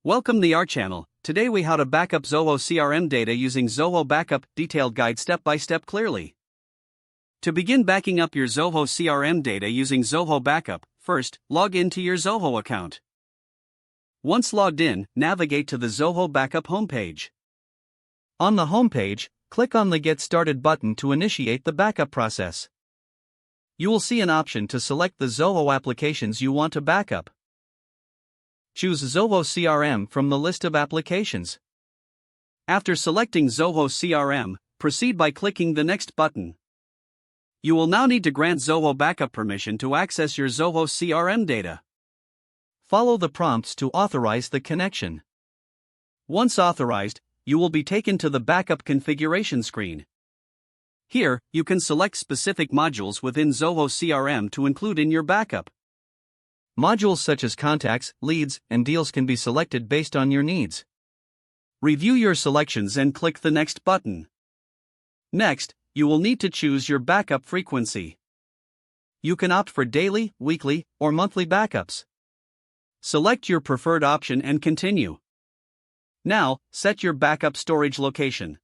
Welcome to our channel. Today we how to backup Zoho CRM data using Zoho Backup, detailed guide step by step clearly. To begin backing up your Zoho CRM data using Zoho Backup, first, log into your Zoho account. Once logged in, navigate to the Zoho Backup homepage. On the homepage, click on the Get Started button to initiate the backup process. You will see an option to select the Zoho applications you want to backup. Choose Zoho CRM from the list of applications. After selecting Zoho CRM, proceed by clicking the Next button. You will now need to grant Zoho Backup permission to access your Zoho CRM data. Follow the prompts to authorize the connection. Once authorized, you will be taken to the backup configuration screen. Here, you can select specific modules within Zoho CRM to include in your backup. Modules such as contacts, leads, and deals can be selected based on your needs. Review your selections and click the Next button. Next, you will need to choose your backup frequency. You can opt for daily, weekly, or monthly backups. Select your preferred option and continue. Now, set your backup storage location.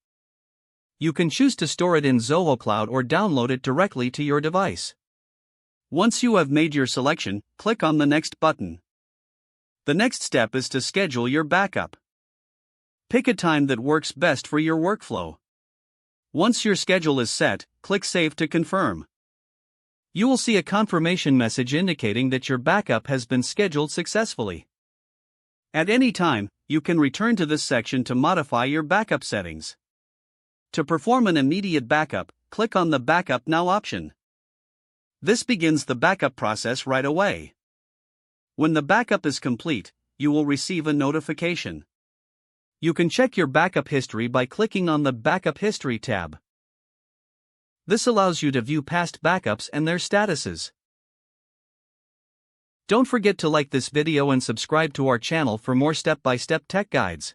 You can choose to store it in Zoho Cloud or download it directly to your device. Once you have made your selection, click on the Next button. The next step is to schedule your backup. Pick a time that works best for your workflow. Once your schedule is set, click Save to confirm. You will see a confirmation message indicating that your backup has been scheduled successfully. At any time, you can return to this section to modify your backup settings. To perform an immediate backup, click on the Backup Now option. This begins the backup process right away. When the backup is complete, you will receive a notification. You can check your backup history by clicking on the Backup History tab. This allows you to view past backups and their statuses. Don't forget to like this video and subscribe to our channel for more step-by-step tech guides.